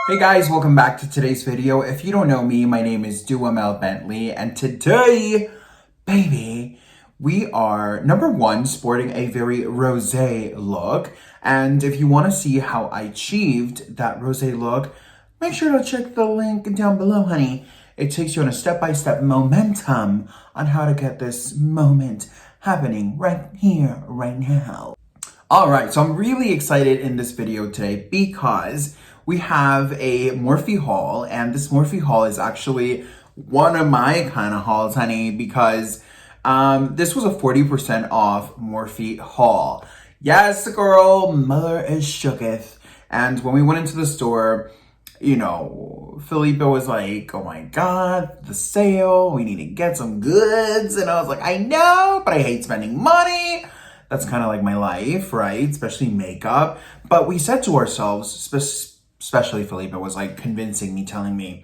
Hey guys, welcome back to today's video. If you don't know me, my name is Duamel Bentley, and today, baby, we are, number one, sporting a very rosé look. And if you want to see how I achieved that rosé look, make sure to check the link down below, honey. It takes you on a step-by-step momentum on how to get this moment happening right here, right now. All right, so I'm really excited in this video today because we have a Morphe haul, and this Morphe haul is actually one of my kind of hauls, honey, because this was a 40% off Morphe haul. Yes, girl, mother is shooketh. And when we went into the store, you know, Felipe was like, oh my God, the sale, we need to get some goods. And I was like, I know, but I hate spending money. That's kind of like my life, right? Especially makeup. But we said to ourselves, especially Felipe was like convincing me, telling me,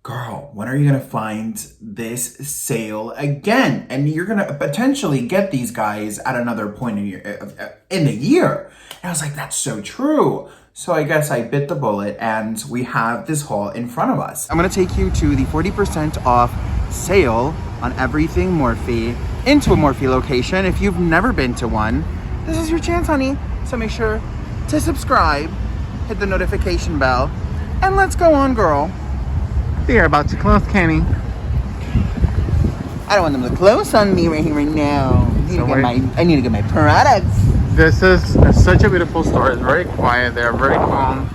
girl, when are you going to find this sale again? And you're going to potentially get these guys at another point in the year. And I was like, that's so true. So I guess I bit the bullet and we have this haul in front of us. I'm going to take you to the 40% off sale on everything Morphe into a Morphe location. If you've never been to one, this is your chance, honey. So make sure to subscribe, hit the notification bell, and let's go on, girl. They are about to close, Kenny. I don't want them to close on me right here, right now. I need to get my products. This is such a beautiful store. It's very quiet. They're very calm.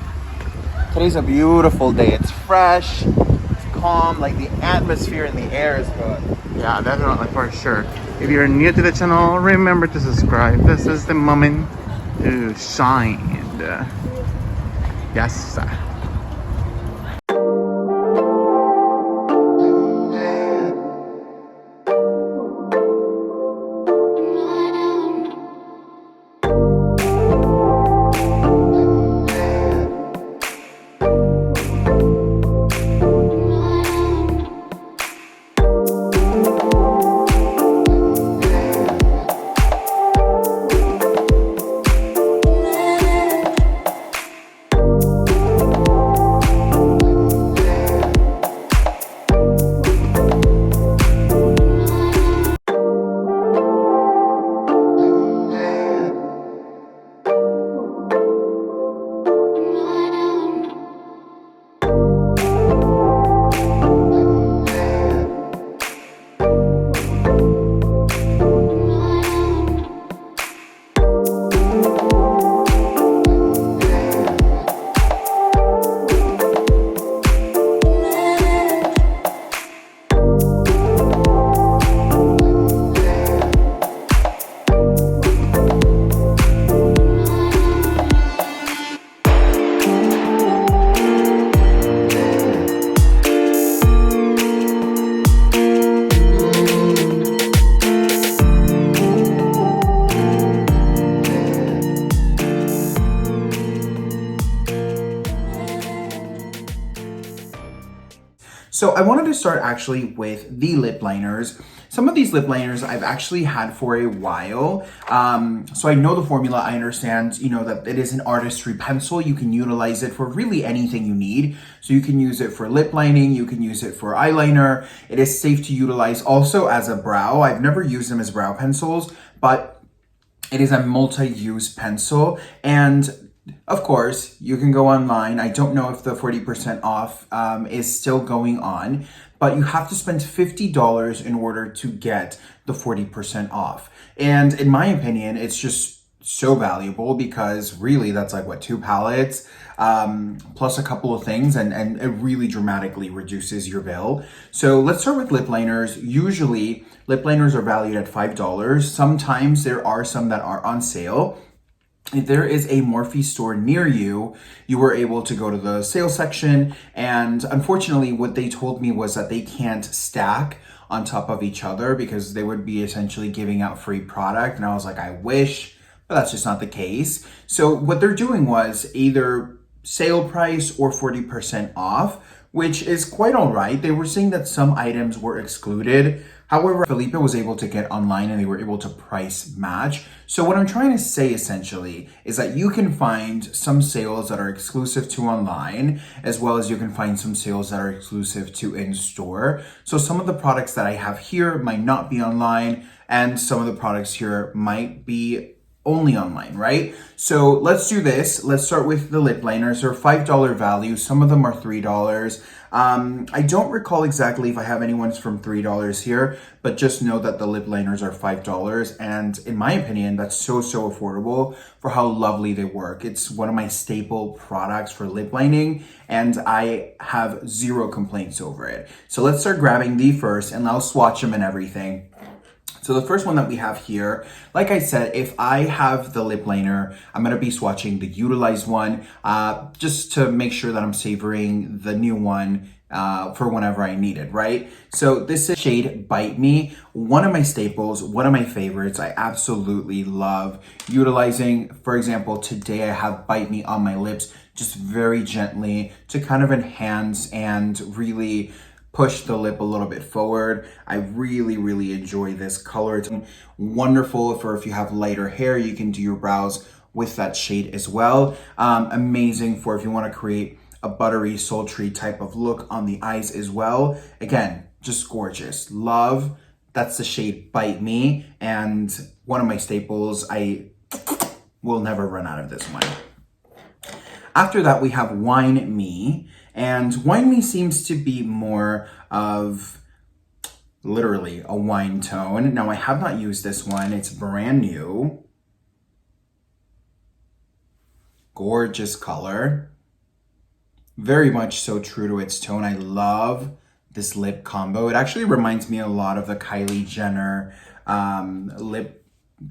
Today's a beautiful day. It's fresh, it's calm, like the atmosphere in the air is good. Yeah, definitely, for sure. If you're new to the channel, remember to subscribe. This is the moment to shine. Yes. So I wanted to start actually with the lip liners. Some of these lip liners I've actually had for a while. So I know the formula, I understand, you know, that it is an artistry pencil. You can utilize it for really anything you need. So you can use it for lip lining, you can use it for eyeliner. It is safe to utilize also as a brow. I've never used them as brow pencils, but it is a multi-use pencil. And of course, you can go online. I don't know if the 40% off is still going on, but you have to spend $50 in order to get the 40% off. And in my opinion, it's just so valuable because really that's like, what, 2 palettes plus a couple of things, and it really dramatically reduces your bill. So let's start with lip liners. Usually, lip liners are valued at $5. Sometimes there are some that are on sale. If there is a Morphe store near you, you were able to go to the sales section, and unfortunately what they told me was that they can't stack on top of each other because they would be essentially giving out free product, and I was like, I wish, but that's just not the case. So what they're doing was either sale price or 40% off, which is quite all right. They were saying that some items were excluded. However, Felipe was able to get online and they were able to price match. So what I'm trying to say essentially is that you can find some sales that are exclusive to online, as well as you can find some sales that are exclusive to in-store. So some of the products that I have here might not be online, and some of the products here might be only online, right? So let's do this. Let's start with the lip liners. They're $5 value. Some of them are $3. I don't recall exactly if I have any ones from $3 here, but just know that the lip liners are $5. And in my opinion, that's so affordable for how lovely they work. It's one of my staple products for lip lining, and I have zero complaints over it. So let's start grabbing the first, and I'll swatch them and everything. So the first one that we have here, like I said, if I have the lip liner, I'm going to be swatching the utilized one, just to make sure that I'm savoring the new one for whenever I need it, right? So this is shade Bite Me, one of my staples, one of my favorites. I absolutely love utilizing. For example, today I have Bite Me on my lips, just very gently to kind of enhance and really push the lip a little bit forward. I really enjoy this color. It's wonderful for if you have lighter hair, you can do your brows with that shade as well. Amazing for if you want to create a buttery, sultry type of look on the eyes as well. Again, just gorgeous. Love. That's the shade Bite Me, and one of my staples. I will never run out of this one. After that, we have Wine Me. And Wine Me seems to be more of literally a wine tone. Now, I have not used this one. It's brand new. Gorgeous color. Very much so true to its tone. I love this lip combo. It actually reminds me a lot of the Kylie Jenner lip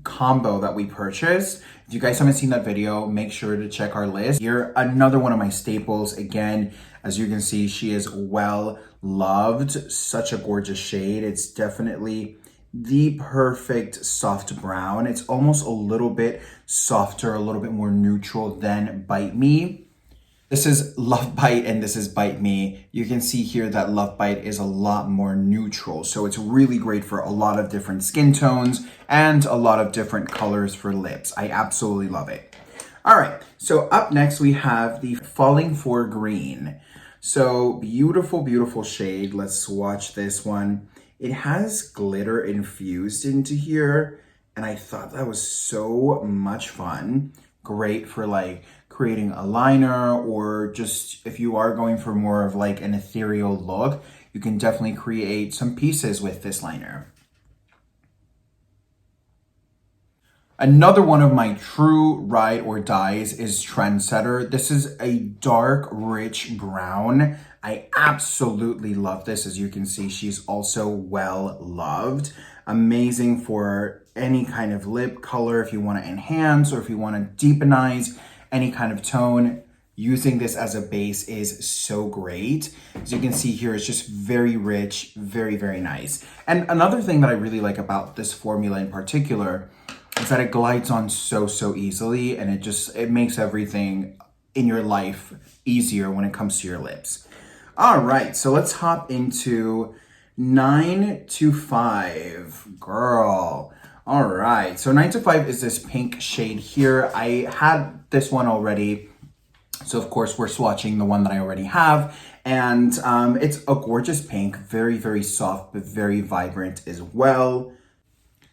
combo that we purchased. If you guys haven't seen that video, make sure to check our list. Here, another one of my staples. Again, as you can see, she is well loved. Such a gorgeous shade. It's definitely the perfect soft brown. It's almost a little bit softer, a little bit more neutral than Bite Me. This is Love Bite and this is Bite Me. You can see here that Love Bite is a lot more neutral. So it's really great for a lot of different skin tones and a lot of different colors for lips. I absolutely love it. All right, so up next we have the Falling for Green. So beautiful shade. Let's swatch this one. It has glitter infused into here, and I thought that was so much fun. Great for like creating a liner, or just if you are going for more of like an ethereal look, you can definitely create some pieces with this liner. Another one of my true ride or dies is Trendsetter. This is a dark, rich brown. I absolutely love this. As you can see, she's also well loved. Amazing for any kind of lip color, if you want to enhance or if you want to deepenize any kind of tone. Using this as a base is so great. As you can see here, it's just very rich, very nice. And another thing that I really like about this formula in particular is that it glides on so easily, and it makes everything in your life easier when it comes to your lips. All right, so let's hop into 9 to 5. Girl. All right, so 9 to 5 is this pink shade here. I had this one already, so of course we're swatching the one that I already have. And it's a gorgeous pink, very soft, but very vibrant as well.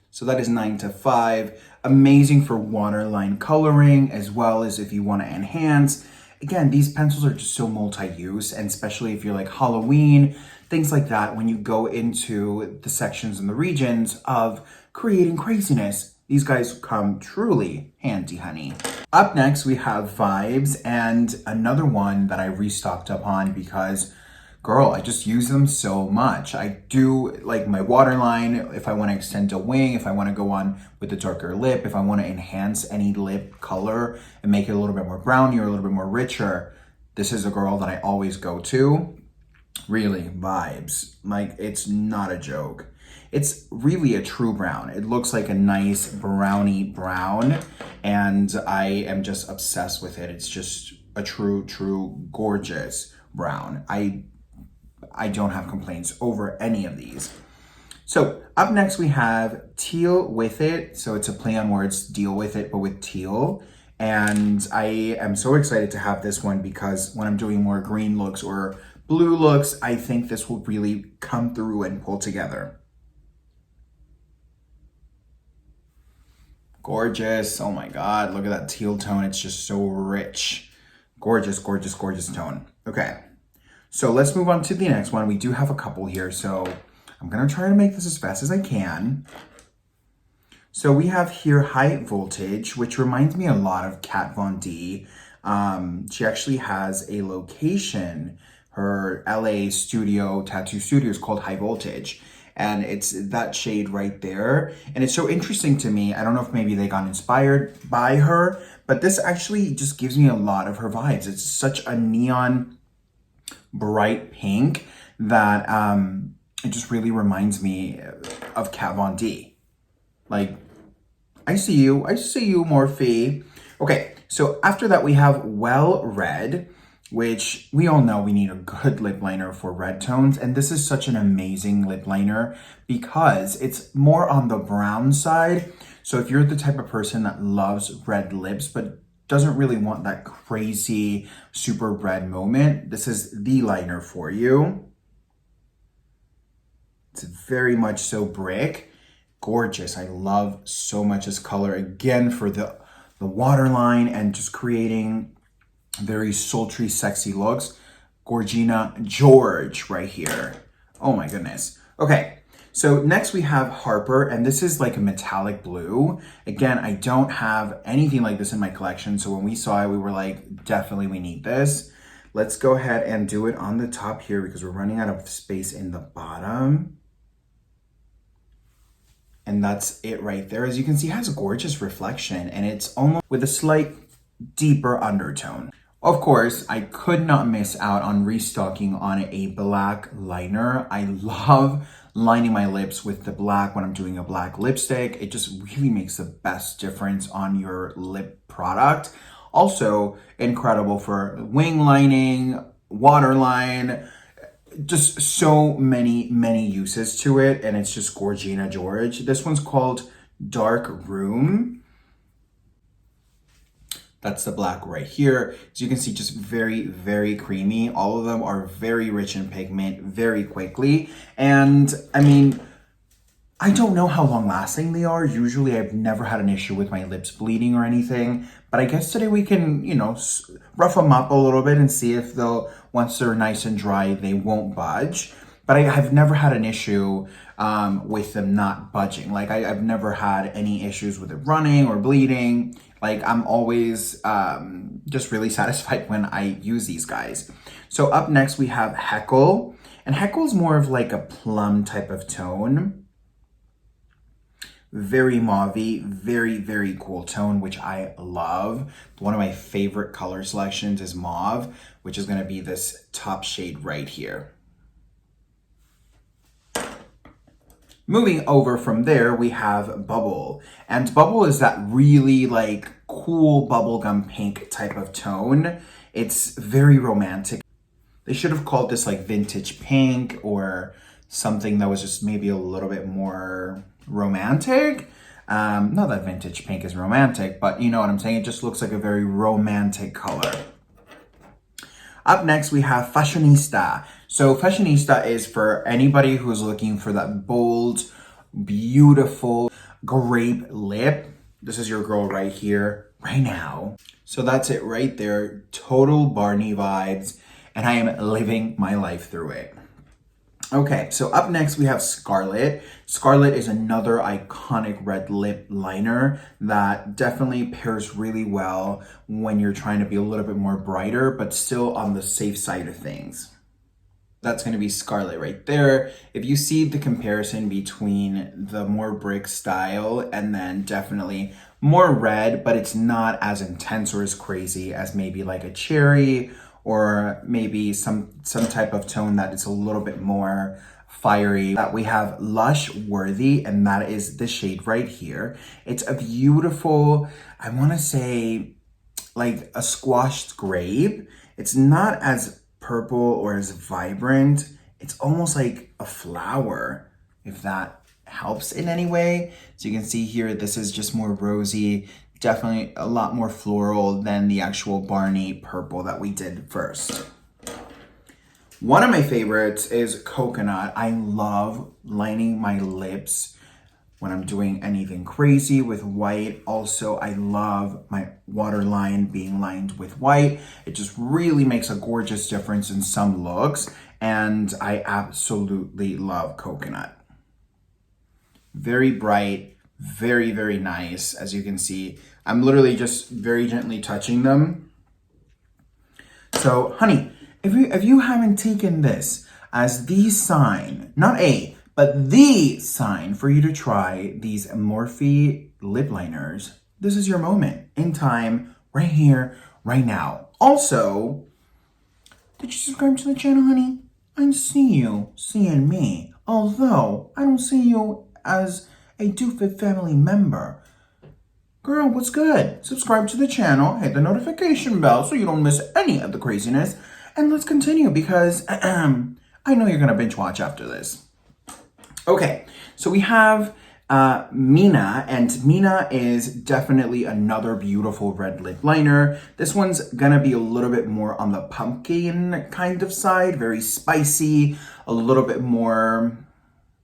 So that is 9 to 5. Amazing for waterline coloring, as well as if you want to enhance. Again, these pencils are just so multi-use, and especially if you're like Halloween, things like that, when you go into the sections and the regions of creating craziness, these guys come truly handy, honey. Up next, we have Vibes, and another one that I restocked up on because, girl, I just use them so much. I do like my waterline, if I want to extend a wing, if I want to go on with a darker lip, if I want to enhance any lip color and make it a little bit more browny or a little bit more richer. This is a girl that I always go to. Really, Vibes. Like, it's not a joke. It's really a true brown. It looks like a nice brownie brown, and I am just obsessed with it. It's just a true gorgeous brown. I don't have complaints over any of these. So up next we have Teal With It. So it's a play on words, deal with it, but with teal. And I am so excited to have this one because when I'm doing more green looks or blue looks, I think this will really come through and pull together. Gorgeous. Oh my God, look at that teal tone. It's just so rich. Gorgeous, gorgeous, gorgeous tone. Okay, so let's move on to the next one. We do have a couple here, so I'm gonna try to make this as fast as I can. So we have here High Voltage, which reminds me a lot of Kat Von D. She actually has a location, her LA studio, tattoo studio is called High Voltage. And it's that shade right there. And it's so interesting to me. I don't know if maybe they got inspired by her, but this actually just gives me a lot of her vibes. It's such a neon bright pink that it just really reminds me of Kat Von D. Like, I see you, Morphe. Okay, so after that we have Well Red, which we all know we need a good lip liner for red tones. And this is such an amazing lip liner because it's more on the brown side. So if you're the type of person that loves red lips, but doesn't really want that crazy super red moment, this is the liner for you. It's very much so brick. Gorgeous. I love so much this color again for the waterline and just creating very sultry, sexy looks. Gorgina George right here. Oh my goodness. Okay, so next we have Harper, and this is like a metallic blue. Again, I don't have anything like this in my collection, so when we saw it, we were like, definitely we need this. Let's go ahead and do it on the top here because we're running out of space in the bottom. And that's it right there. As you can see, it has a gorgeous reflection and it's almost with a slight deeper undertone. Of course, I could not miss out on restocking on a black liner. I love lining my lips with the black when I'm doing a black lipstick. It just really makes the best difference on your lip product. Also incredible for wing lining, waterline, just so many uses to it, and it's just Gorgina George. This one's called Dark Room. That's the black right here. As you can see, just very creamy. All of them are very rich in pigment very quickly. And I mean, I don't know how long lasting they are. Usually I've never had an issue with my lips bleeding or anything, but I guess today we can, you know, rough them up a little bit and see if they'll, once they're nice and dry, they won't budge. But I have never had an issue with them not budging. Like I've never had any issues with it running or bleeding. Like I'm always just really satisfied when I use these guys. So up next we have Heckle, and Heckle's more of like a plum type of tone. Very mauvey, very cool tone, which I love. One of my favorite color selections is mauve, which is going to be this top shade right here. Moving over from there, we have Bubble. And Bubble is that really like cool bubblegum pink type of tone. It's very romantic. They should have called this like vintage pink or something that was just maybe a little bit more romantic. Not that vintage pink is romantic, but you know what I'm saying? It just looks like a very romantic color. Up next, we have Fashionista. So Fashionista is for anybody who's looking for that bold, beautiful grape lip. This is your girl right here, right now. So that's it right there. Total Barney vibes, and I am living my life through it. Okay, so up next we have Scarlet. Scarlet is another iconic red lip liner that definitely pairs really well when you're trying to be a little bit more brighter, but still on the safe side of things. That's going to be Scarlet right there. If you see the comparison between the more brick style and then definitely more red, but it's not as intense or as crazy as maybe like a cherry or maybe some type of tone that is a little bit more fiery. That we have Lush Worthy, and that is the shade right here. It's a beautiful, I want to say like a squashed grape. It's not as purple or as vibrant. It's almost like a flower. if that helps in any way. So you can see here, this is just more rosy, definitely a lot more floral than the actual Barney purple that we did first. One of my favorites is coconut. I love lining my lips when I'm doing anything crazy with white. Also, I love my waterline being lined with white. It just really makes a gorgeous difference in some looks, and I absolutely love coconut. Very bright, very, very nice. As you can see, I'm literally just very gently touching them. So, honey, if you haven't taken this as the sign, not but the sign for you to try these Morphe lip liners, this is your moment in time, right here, right now. Also, did you subscribe to the channel, honey? I see you seeing me, although I don't see you as a DoFit family member. Girl, what's good? Subscribe to the channel, hit the notification bell so you don't miss any of the craziness. And let's continue because I know you're gonna binge watch after this. Okay, so we have Mina, and Mina is definitely another beautiful red lip liner. This one's gonna be a little bit more on the pumpkin kind of side, very spicy, a little bit more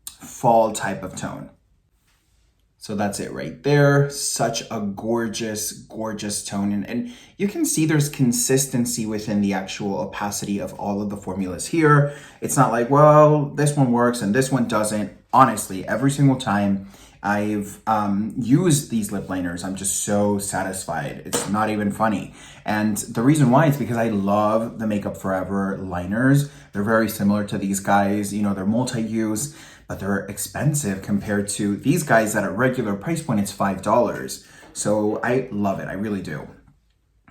fall type of tone. So that's it right there. Such a gorgeous, gorgeous tone. And you can see there's consistency within the actual opacity of all of the formulas here. It's not like, well, this one works and this one doesn't. Honestly, every single time I've used these lip liners, I'm just so satisfied. It's not even funny. And the reason why is because I love the Makeup Forever liners. They're very similar to these guys. You know, they're multi-use, but they're expensive compared to these guys at a regular price point. It's $5. So I love it. I really do.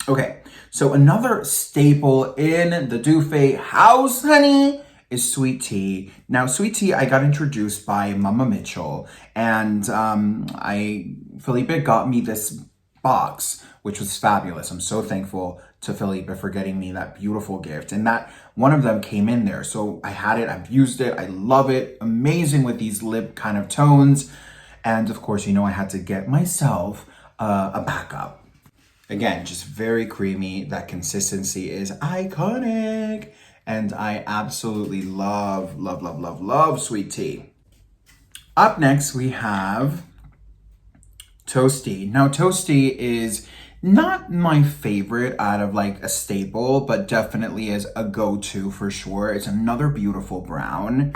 Okay, so another staple in the DoFit house, honey, is sweet tea. Now, sweet tea, I got introduced by Mama Mitchell, and Felipe got me this box, which was fabulous. I'm so thankful to Felipe for getting me that beautiful gift, and that one of them came in there. So I had it, I've used it, I love it. Amazing with these lip kind of tones. And of course, you know, I had to get myself a backup. Again, just very creamy. That consistency is iconic. And I absolutely love, love, love, love, love sweet tea. Up next, we have Toasty. Now, Toasty is not my favorite out of like a staple, but definitely is a go-to for sure. It's another beautiful brown.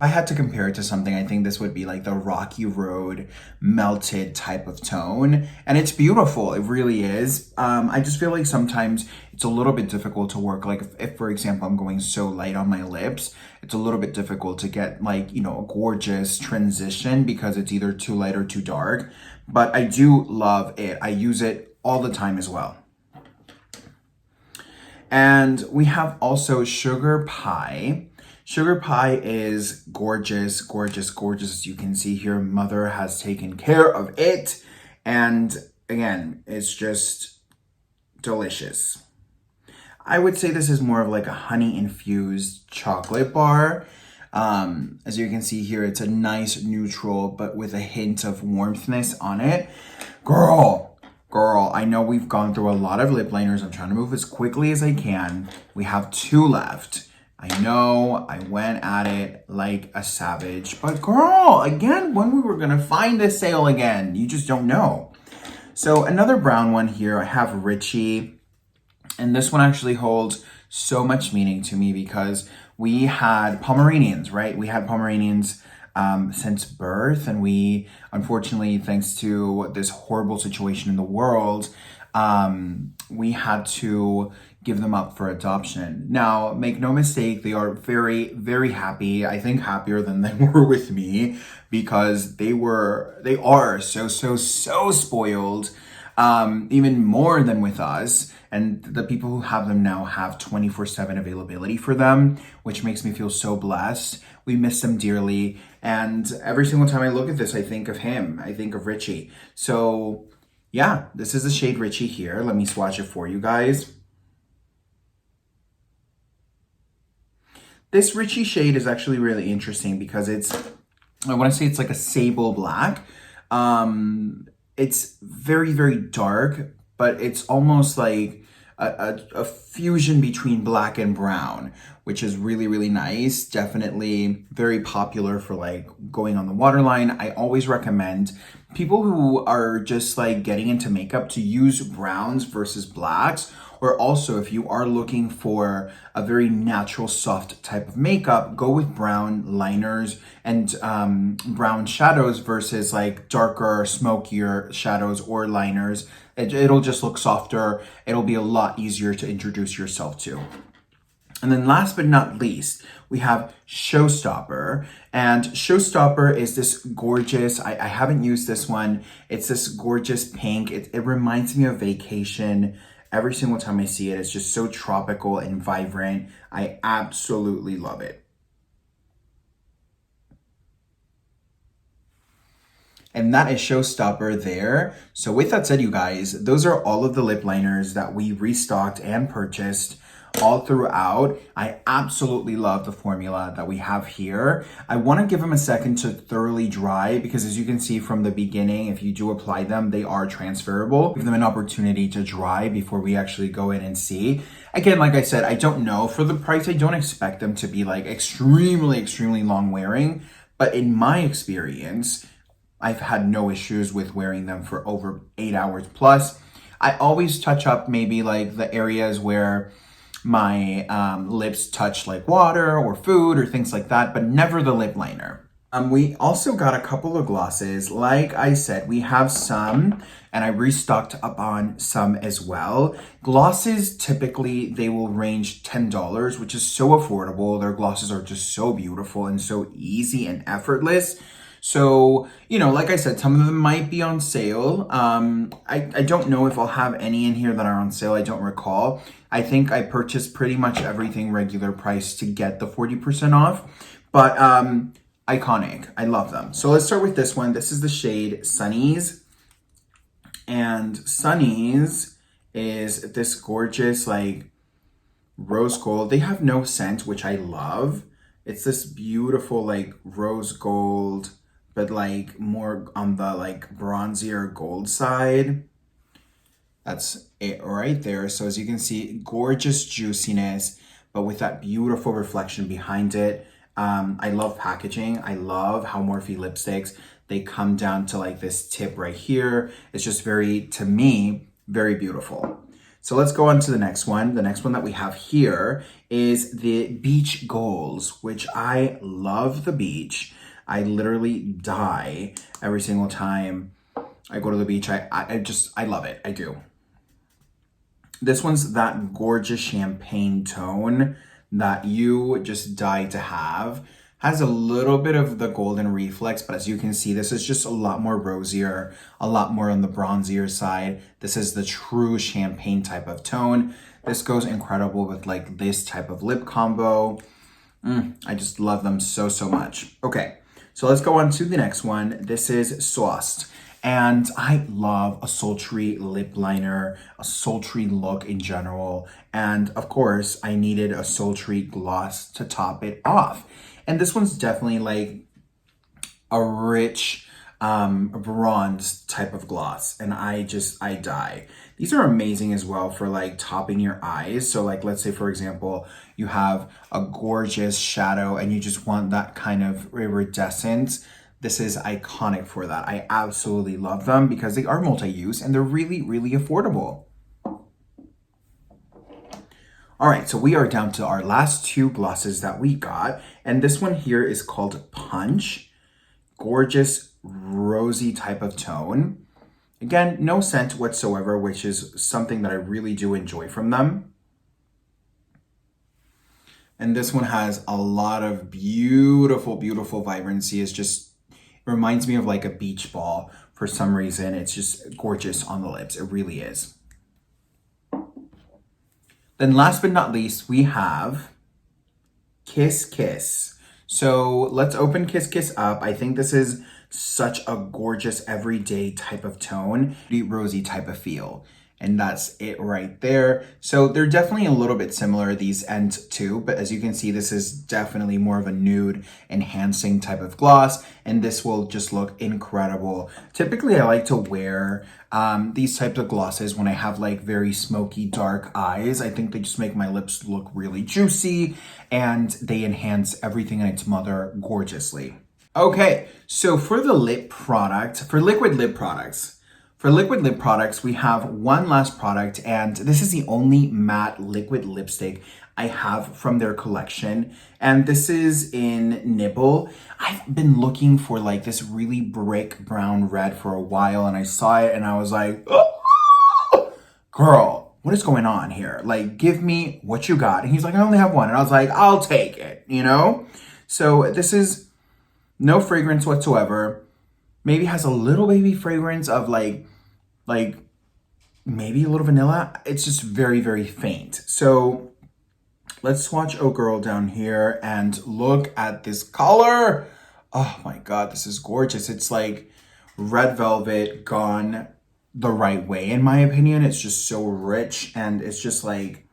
I had to compare it to something, I think this would be like the Rocky Road melted type of tone. And it's beautiful, it really is. I just feel like sometimes it's a little bit difficult to work. Like if for example, I'm going so light on my lips, it's a little bit difficult to get like, you know, a gorgeous transition because it's either too light or too dark. But I do love it. I use it all the time as well. And we have also Sugar Pie. Sugar Pie is gorgeous, gorgeous, gorgeous. As you can see here, Mother has taken care of it. And again, it's just delicious. I would say this is more of like a honey-infused chocolate bar. As you can see here, it's a nice neutral, but with a hint of warmthness on it. Girl, I know we've gone through a lot of lip liners. I'm trying to move as quickly as I can. We have 2 left. I know I went at it like a savage, but girl, again, when we were gonna find this sale again, you just don't know. So another brown one here, I have Richie, and this one actually holds so much meaning to me because we had Pomeranians, right? We had Pomeranians since birth, and we, unfortunately, thanks to this horrible situation in the world, we had to give them up for adoption. Now, make no mistake, they are very, very happy. I think happier than they were with me because they are so spoiled, even more than with us. And the people who have them now have 24/7 availability for them, which makes me feel so blessed. We miss them dearly. And every single time I look at this, I think of him. I think of Richie. So yeah, this is the shade Richie here. Let me swatch it for you guys. This Richie shade is actually really interesting because it's I want to say it's like a sable black. It's very, very dark, but it's almost like a fusion between black and brown, which is really, really nice. Definitely very popular for like going on the waterline. I always recommend people who are just like getting into makeup to use browns versus blacks. Or also, if you are looking for a very natural, soft type of makeup, go with brown liners and brown shadows versus like darker, smokier shadows or liners. It'll just look softer. It'll be a lot easier to introduce yourself to. And then last but not least, we have Showstopper. And Showstopper is this gorgeous, I haven't used this one. It's this gorgeous pink. It reminds me of vacation. Every single time I see it, it's just so tropical and vibrant. I absolutely love it. And that is Showstopper there. So with that said, you guys, those are all of the lip liners that we restocked and purchased all throughout. I absolutely love the formula that we have here. I want to give them a second to thoroughly dry because as you can see from the beginning, if you do apply them, they are transferable. Give them an opportunity to dry before we actually go in and see. Again, like I said, I don't know. For the price, I don't expect them to be like extremely, extremely long wearing. But in my experience, I've had no issues with wearing them for over 8 hours plus. I always touch up maybe like the areas where my lips touch like water or food or things like that, but never the lip liner. We also got a couple of glosses. Like I said, we have some, and I restocked up on some as well. Glosses, typically, they will range $10, which is so affordable. Their glosses are just so beautiful and so easy and effortless. So, like I said, some of them might be on sale. I don't know if I'll have any in here that are on sale. I don't recall. I think I purchased pretty much everything regular price to get the 40% off. But iconic. I love them. So let's start with this one. This is the shade Sunnies. And Sunnies is this gorgeous like rose gold. They have no scent, which I love. It's this beautiful like rose gold, but like more on the like bronzier gold side. That's it right there. So as you can see, gorgeous juiciness, but with that beautiful reflection behind it. I love packaging. I love how Morphe lipsticks, they come down to like this tip right here. It's just very, to me, very beautiful. So let's go on to the next one. The next one that we have here is the Beach Goals, which I love the beach. I literally die every single time I go to the beach. I love it. I do. This one's that gorgeous champagne tone that you just die to have. Has a little bit of the golden reflex, but as you can see, this is just a lot more rosier, a lot more on the bronzier side. This is the true champagne type of tone. This goes incredible with like this type of lip combo. I just love them so, so much. Okay, so let's go on to the next one. This is Sauced. And I love a sultry lip liner, a sultry look in general. And of course, I needed a sultry gloss to top it off. And this one's definitely like a rich bronze type of gloss. And I die. These are amazing as well for like topping your eyes. So like, let's say for example, you have a gorgeous shadow and you just want that kind of iridescence. This is iconic for that. I absolutely love them because they are multi-use and they're really, really affordable. All right, so we are down to our last two glosses that we got. And this one here is called Punch. Gorgeous, rosy type of tone. Again, no scent whatsoever, which is something that I really do enjoy from them. And this one has a lot of beautiful, beautiful vibrancy. It's just, it reminds me of like a beach ball for some reason. It's just gorgeous on the lips. It really is. Then last but not least, we have Kiss Kiss. So let's open Kiss Kiss up. I think this is such a gorgeous everyday type of tone, rosy type of feel. and that's it right there. So they're definitely a little bit similar, these ends too, but as you can see, this is definitely more of a nude enhancing type of gloss, and this will just look incredible. Typically, I like to wear these types of glosses when I have like very smoky dark eyes. I think they just make my lips look really juicy, and they enhance everything in its mother gorgeously. Okay, so for the lip product, for liquid lip products, we have one last product, and this is the only matte liquid lipstick I have from their collection, and this is in Nibble. I've been looking for like this really brick brown red for a while, and I saw it and I was like, oh, girl, what is going on here? Like, give me what you got. And he's like, I only have one. And I was like, I'll take it, you know? So this is no fragrance whatsoever. Maybe has a little baby fragrance of like maybe a little vanilla. It's just very, very faint. So let's swatch Oh Girl down here and look at this color. Oh my God, this is gorgeous. It's like red velvet gone the right way, in my opinion. It's just so rich and it's just like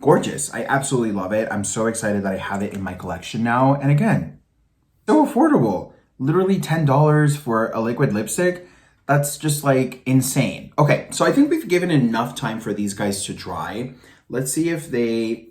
gorgeous. I absolutely love it. I'm so excited that I have it in my collection now. And again, so affordable. Literally $10 for a liquid lipstick. That's just like insane. Okay, so I think we've given enough time for these guys to dry. Let's see if they,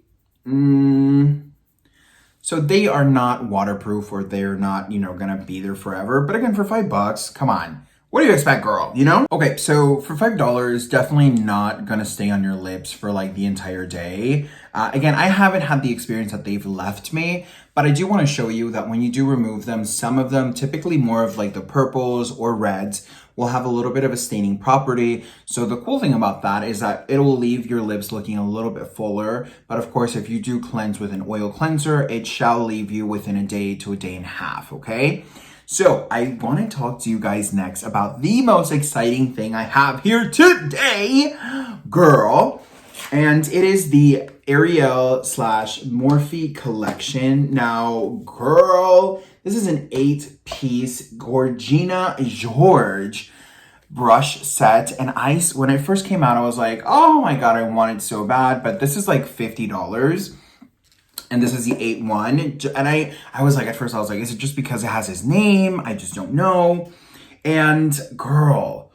so they are not waterproof, or they're not, you know, gonna be there forever. But again, for $5, come on. What do you expect, girl? You know? Okay, so for $5, definitely not gonna stay on your lips for like the entire day. Again, I haven't had the experience that they've left me, but I do want to show you that when you do remove them, some of them, typically more of like the purples or reds, will have a little bit of a staining property. So the cool thing about that is that it will leave your lips looking a little bit fuller. But of course, if you do cleanse with an oil cleanser, it shall leave you within a day to a day and a half, okay? So I want to talk to you guys next about the most exciting thing I have here today, girl. And it is the Ariel / Morphe collection. Now, girl, this is an 8-piece Gorgina George brush set. And when it first came out, I was like, oh my God, I want it so bad. But this is like $50. And this is the 8-1. And I was like, at first I was like, is it just because it has his name? I just don't know. And girl,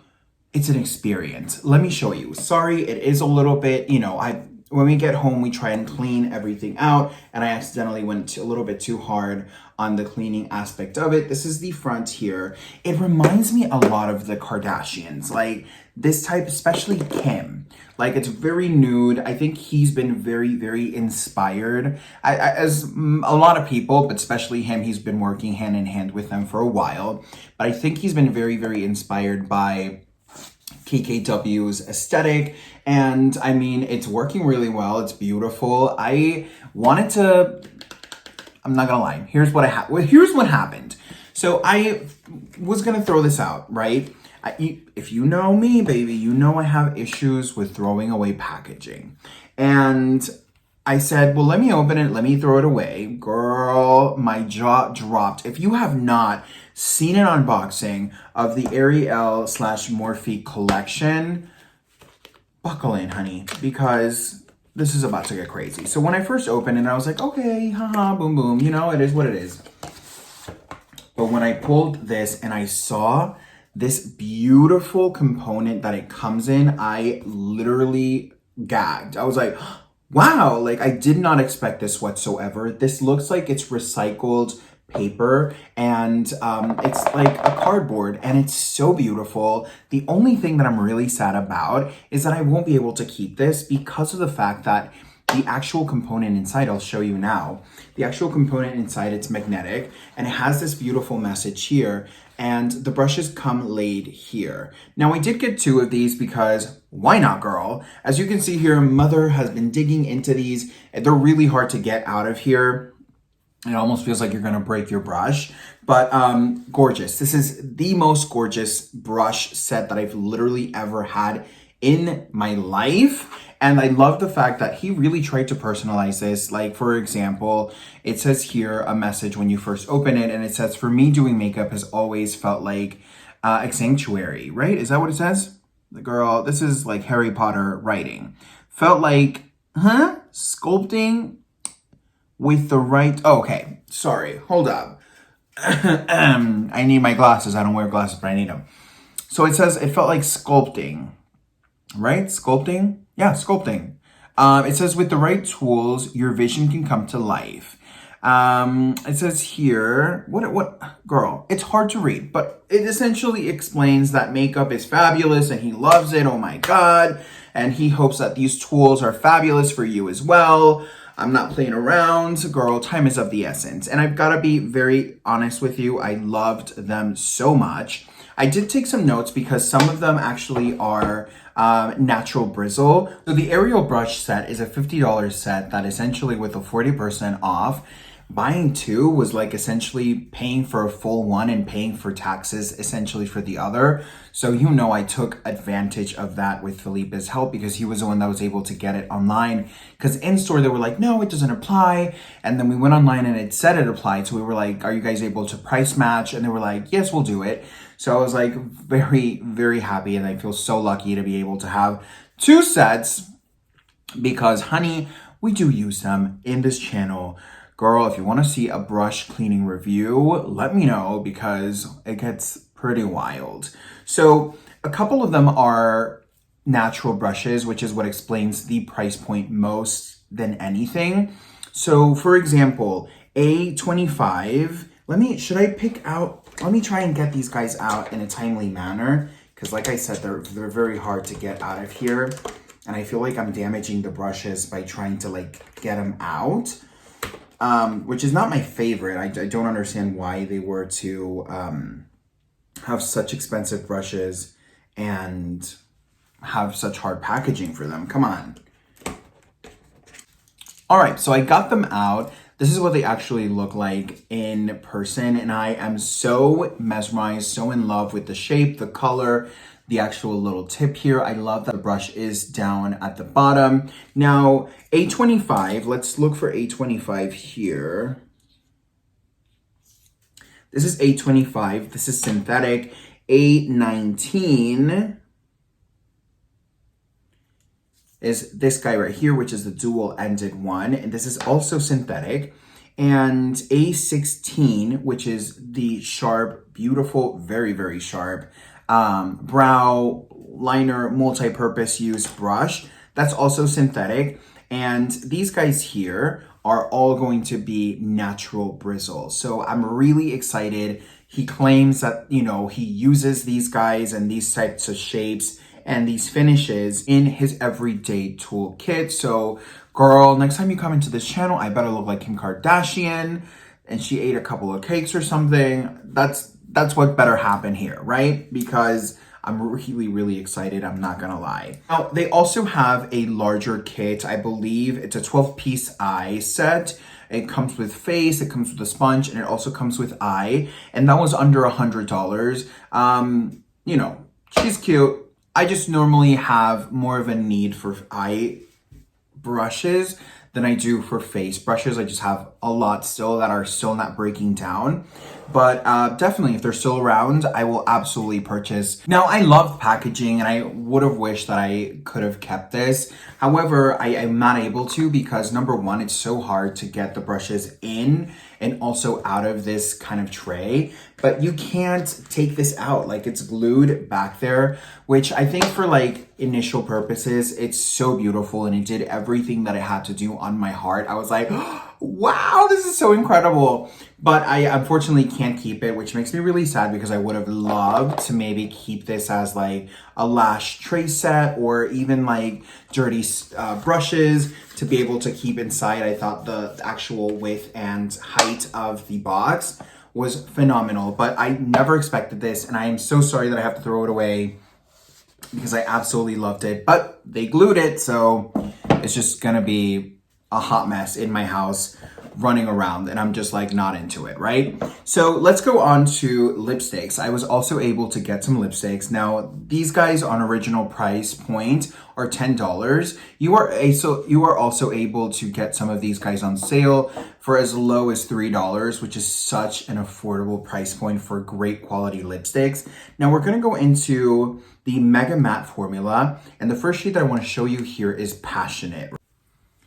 it's an experience. Let me show you. Sorry, it is a little bit, you know, when we get home, we try and clean everything out, and I accidentally went a little bit too hard on the cleaning aspect of it. This is the front here. It reminds me a lot of the Kardashians, like this type, especially Kim. Like, it's very nude. I think he's been very, very inspired. As a lot of people, but especially him, he's been working hand in hand with them for a while. But I think he's been very, very inspired by KKW's aesthetic, and I mean, it's working really well. It's beautiful. I'm not gonna lie. Here's what happened. So I was gonna throw this out, right? If you know me, baby, you know I have issues with throwing away packaging. And I said, well, let me open it. Let me throw it away. Girl, my jaw dropped. If you have not seen an unboxing of the Ariel / Morphe collection, buckle in, honey, because this is about to get crazy. So when I first opened it, I was like, okay, haha, boom, boom. You know, it is what it is. But when I pulled this and I saw this beautiful component that it comes in, I literally gagged. I was like, wow, like I did not expect this whatsoever. This looks like it's recycled paper, and it's like a cardboard, and it's so beautiful. The only thing that I'm really sad about is that I won't be able to keep this because of the fact that the actual component inside, I'll show you now, the actual component inside, it's magnetic, and it has this beautiful message here, and the brushes come laid here. Now, I did get 2 of these because why not, girl? As you can see here, Mother has been digging into these. They're really hard to get out of here. It almost feels like you're gonna break your brush, but gorgeous. This is the most gorgeous brush set that I've literally ever had in my life. And I love the fact that he really tried to personalize this. Like, for example, it says here a message when you first open it, and it says, for me, doing makeup has always felt like a sanctuary, right? Is that what it says? The girl, this is like Harry Potter writing. Felt like, sculpting with the right, oh, okay, sorry, hold up. I need my glasses. I don't wear glasses, but I need them. So it says it felt like sculpting, right? Sculpting? Yeah, sculpting. It says with the right tools, your vision can come to life. It says here, girl, it's hard to read, but it essentially explains that makeup is fabulous and he loves it. Oh my God. And he hopes that these tools are fabulous for you as well. I'm not playing around, girl. Time is of the essence. And I've got to be very honest with you. I loved them so much. I did take some notes because some of them actually are natural bristle. So the Ariel brush set is a $50 set that essentially with a 40% off, buying two was like essentially paying for a full one and paying for taxes essentially for the other. So you know I took advantage of that with Felipe's help because he was the one that was able to get it online. Because in store they were like, no, it doesn't apply. And then we went online and it said it applied. So we were like, are you guys able to price match? And they were like, yes, we'll do it. So I was like very, very happy and I feel so lucky to be able to have two sets because honey, we do use them in this channel. Girl, if you want to see a brush cleaning review, let me know because it gets pretty wild. So a couple of them are natural brushes, which is what explains the price point most than anything. So for example, A25, let me try and get these guys out in a timely manner. Because like I said, they're very hard to get out of here. And I feel like I'm damaging the brushes by trying to like get them out. Which is not my favorite. I don't understand why they were to have such expensive brushes and have such hard packaging for them. Come on. All right, so I got them out. This is what they actually look like in person, and I am so mesmerized, so in love with the shape, the color, the actual little tip here. I love that the brush is down at the bottom. Now, A25, let's look for A25 here. This is A25, this is synthetic. A19 is this guy right here, which is the dual-ended one, and this is also synthetic. And A16, which is the sharp, beautiful, very, very sharp brow liner multi-purpose use brush. That's also synthetic. And these guys here are all going to be natural bristles. So I'm really excited. He claims that, you know, he uses these guys and these types of shapes and these finishes in his everyday toolkit. So girl, next time you come into this channel, I better look like Kim Kardashian and she ate a couple of cakes or something. That's what better happen here, right? Because I'm really, really excited. I'm not gonna lie. Now, they also have a larger kit. I believe it's a 12-piece eye set. It comes with face, it comes with a sponge, and it also comes with eye. And that was under $100. You know, she's cute. I just normally have more of a need for eye brushes than I do for face brushes. I just have a lot still that are still not breaking down. But definitely, if they're still around, I will absolutely purchase. Now, I love packaging and I would have wished that I could have kept this. However, I am not able to because number one, it's so hard to get the brushes in and also out of this kind of tray. But you can't take this out, like it's glued back there, which I think for like initial purposes, it's so beautiful and it did everything that it had to do on my heart. I was like, wow, this is so incredible. But I unfortunately can't keep it, which makes me really sad because I would have loved to maybe keep this as like a lash tray set or even like dirty brushes to be able to keep inside. I thought the actual width and height of the box was phenomenal, but I never expected this and I am so sorry that I have to throw it away because I absolutely loved it, but they glued it, so it's just gonna be a hot mess in my house running around and I'm just like not into it, right? So let's go on to lipsticks. I was also able to get some lipsticks. Now, these guys on original price point are $10. You are also able to get some of these guys on sale for as low as $3, which is such an affordable price point for great quality lipsticks. Now we're gonna go into the Mega Matte formula. And the first shade that I want to show you here is Passionate.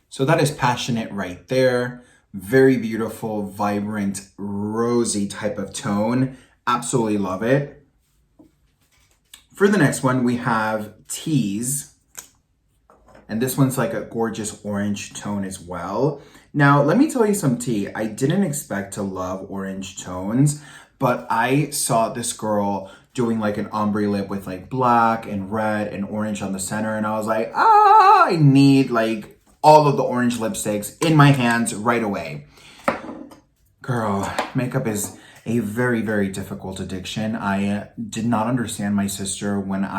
So that is Passionate right there. Very beautiful, vibrant, rosy type of tone. Absolutely love it. For the next one, we have Tease. And this one's like a gorgeous orange tone as well. Now, let me tell you some tea. I didn't expect to love orange tones, but I saw this girl doing like an ombre lip with like black and red and orange on the center. And I was like, I need like all of the orange lipsticks in my hands right away. Girl, makeup is a very, very difficult addiction. I did not understand my sister when Girl,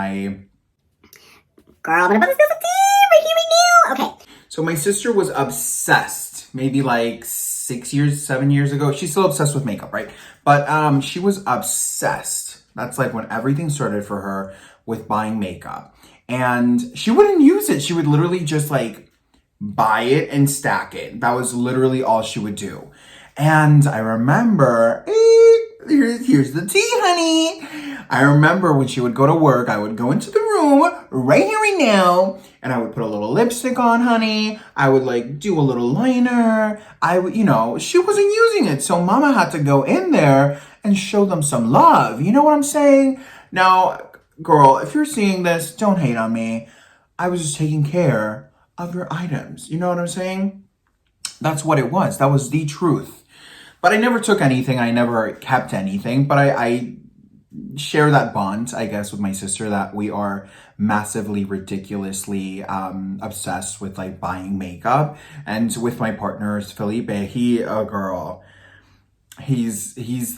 I'm gonna put this tea right here right now. Okay. So my sister was obsessed, maybe like 6 years, 7 years ago. She's still obsessed with makeup, right? But she was obsessed. That's like when everything started for her with buying makeup. And she wouldn't use it. She would literally just like buy it and stack it. That was literally all she would do. And I remember, here's the tea, honey. I remember when she would go to work, I would go into the room right here, right now, and I would put a little lipstick on, honey. I would like do a little liner. I would, she wasn't using it. So mama had to go in there and show them some love. You know what I'm saying? Now, girl, if you're seeing this, don't hate on me. I was just taking care of your items. You know what I'm saying? That's what it was. That was the truth. But I never took anything. I never kept anything. But I share that bond, I guess, with my sister, that we are massively, ridiculously obsessed with like buying makeup. And with my partner, Felipe, he's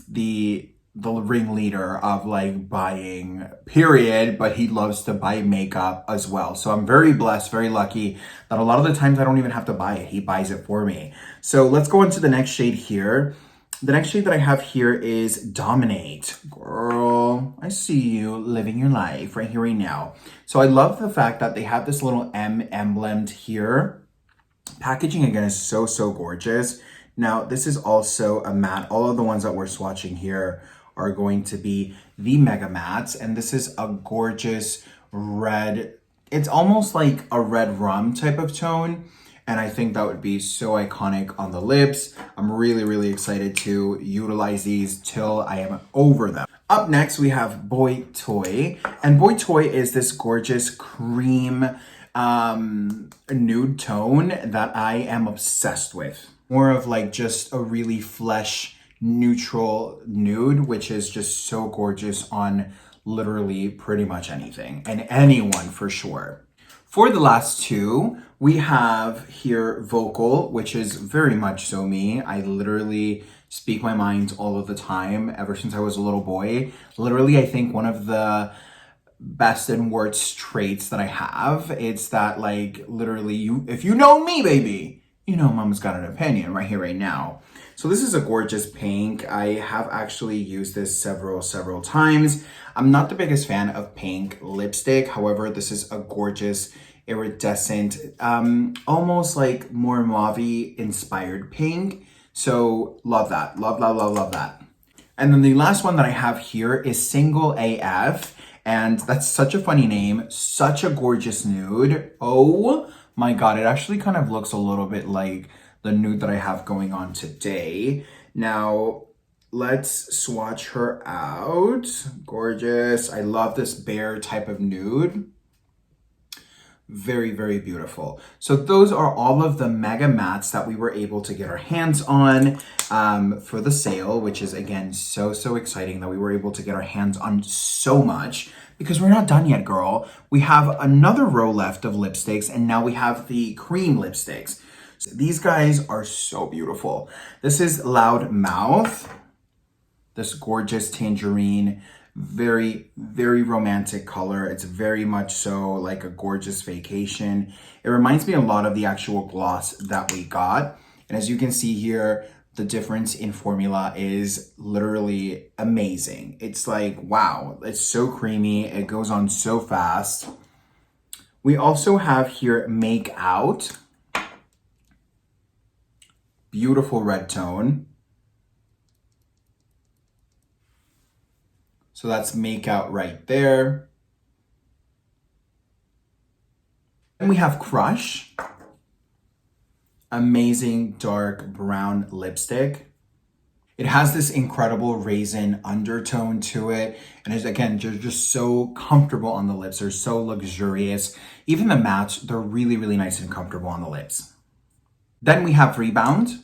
the ringleader of like buying, period, but he loves to buy makeup as well. So I'm very blessed, very lucky that a lot of the times I don't even have to buy it. He buys it for me. So let's go into the next shade here. The next shade that I have here is Dominate. Girl, I see you living your life right here, right now. So I love the fact that they have this little M emblemed here. Packaging again is so, so gorgeous. Now, this is also a matte. All of the ones that we're swatching here are going to be the Mega Mattes. And this is a gorgeous red. It's almost like a red rum type of tone. And I think that would be so iconic on the lips. I'm really, really excited to utilize these till I am over them. Up next, we have Boy Toy. And Boy Toy is this gorgeous cream nude tone that I am obsessed with. More of like just a really flesh neutral nude, which is just so gorgeous on literally pretty much anything and anyone for sure. For the last two, we have here Vocal, which is very much so me. I literally speak my mind all of the time ever since I was a little boy. Literally, I think one of the best and worst traits that I have, it's that like literally if you know me, baby, you know mama's got an opinion right here, right now. So this is a gorgeous pink. I have actually used this several times. I'm not the biggest fan of pink lipstick. However, this is a gorgeous iridescent, almost like more mauve inspired pink. So love that. Love that. And then the last one that I have here is Single AF. And that's such a funny name. Such a gorgeous nude. Oh my God. It actually kind of looks a little bit like the nude that I have going on today. Now, let's swatch her out. Gorgeous. I love this bear type of nude. Very, very beautiful. So those are all of the Mega Mattes that we were able to get our hands on for the sale, which is again, so exciting that we were able to get our hands on so much, because we're not done yet, girl. We have another row left of lipsticks, and now we have the cream lipsticks. So these guys are so beautiful. This is Loud Mouth, this gorgeous tangerine, very, very romantic color. It's very much so like a gorgeous vacation. It reminds me a lot of the actual gloss that we got. And as you can see here, the difference in formula is literally amazing. It's like, wow, it's so creamy. It goes on so fast. We also have here Make Out. Beautiful red tone. So that's Make Out right there. Then we have Crush. Amazing dark brown lipstick. It has this incredible raisin undertone to it. And it's, again, just so comfortable on the lips. They're so luxurious. Even the mattes, they're really, really nice and comfortable on the lips. Then we have Rebound.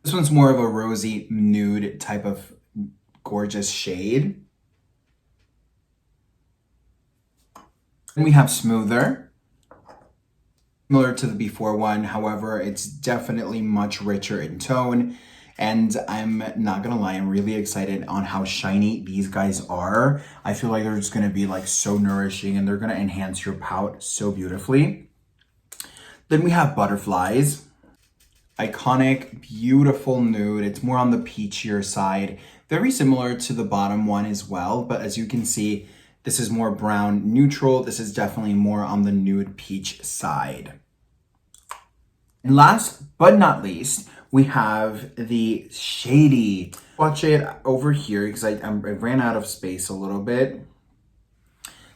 This one's more of a rosy nude type of gorgeous shade. Then we have Smoother. Similar to the before one, however, it's definitely much richer in tone. And I'm not gonna lie, I'm really excited on how shiny these guys are. I feel like they're just gonna be like so nourishing and they're gonna enhance your pout so beautifully. Then we have Butterflies. Iconic, beautiful nude. It's more on the peachier side. Very similar to the bottom one as well, but as you can see, this is more brown neutral. This is definitely more on the nude peach side. And last but not least, we have the Shady. Watch it over here because I ran out of space a little bit.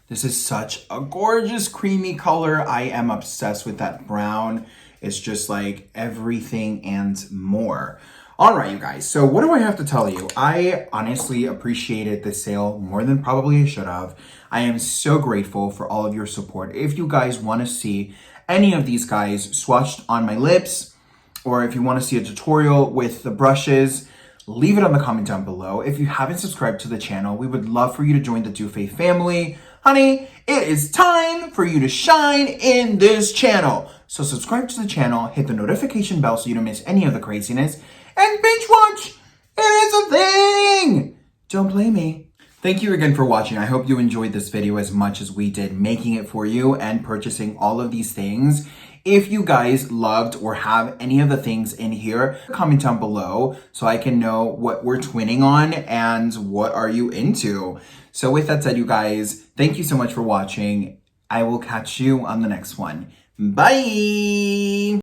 This is such a gorgeous creamy color. I am obsessed with that brown. It's just like everything and more. All right, you guys. So what do I have to tell you? I honestly appreciated this sale more than probably I should have. I am so grateful for all of your support. If you guys want to see any of these guys swatched on my lips, or if you want to see a tutorial with the brushes, leave it on the comment down below. If you haven't subscribed to the channel, we would love for you to join the Dufe family. Honey, it is time for you to shine in this channel. So subscribe to the channel, hit the notification bell so you don't miss any of the craziness, and binge watch. It is a thing. Don't blame me. Thank you again for watching. I hope you enjoyed this video as much as we did making it for you and purchasing all of these things. If you guys loved or have any of the things in here, comment down below so I can know what we're twinning on and what are you into. So with that said, you guys, thank you so much for watching. I will catch you on the next one. Bye!